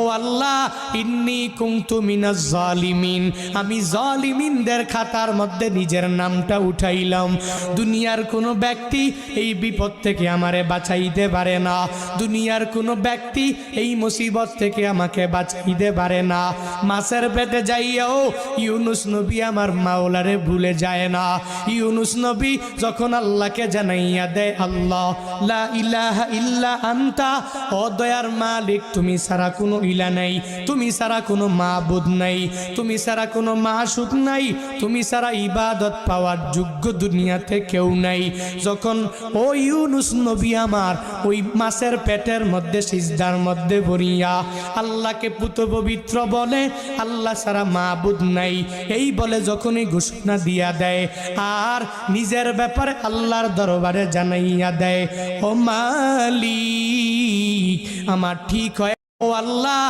ও আল্লাহ, ইন্নী কুনতু মিনাজ জালিমিন, আমি জালিমিনদের খাতার মধ্যে নিজের নামটা উঠাইলাম। দুনিয়ার কোনো ব্যক্তি এই বিপদ থেকে আমারে বাঁচাইতে পারে না, দুনিয়ার কোনো ব্যক্তি এই মুসিবত থেকে আমাকে বাঁচাইতে পারে না। মাছের পেটে যাইয়াও ইউনুস নবী আমার মাওলারে ভুলে যায় না। ইউনুস নবী যখন আল্লাহকে জানাইয়া দেয়, আল্লাহ লা ইলাহা ইল্লা আনতা, ও দয়ার মালিক তুমি ছাড়া কোনো ইলা নাই, তুমি ছাড়া কোনো মাবুদ নাই, তুমি ছাড়া কোনো মাসুক নাই, তুমি ছাড়া ইবাদত পাওয়ার যোগ্য দুনিয়াতে কেউ নাই। যখন ও ইউনুস নবী আমার ওই মাছের পেটের মধ্যে সিজদার মধ্যে পড়িয়া আল্লাহকে পুত পবিত্র বলে, আল্লাহ ছাড়া মাবুদ নাই এই বলে যখনই ঘোষণা দিয়া দেয় আর নিজের ব্যাপারে আল্লাহর দরবারে জানাইয়া দেয়, ও মালিক আমার ঠিক হয়, ও আল্লাহ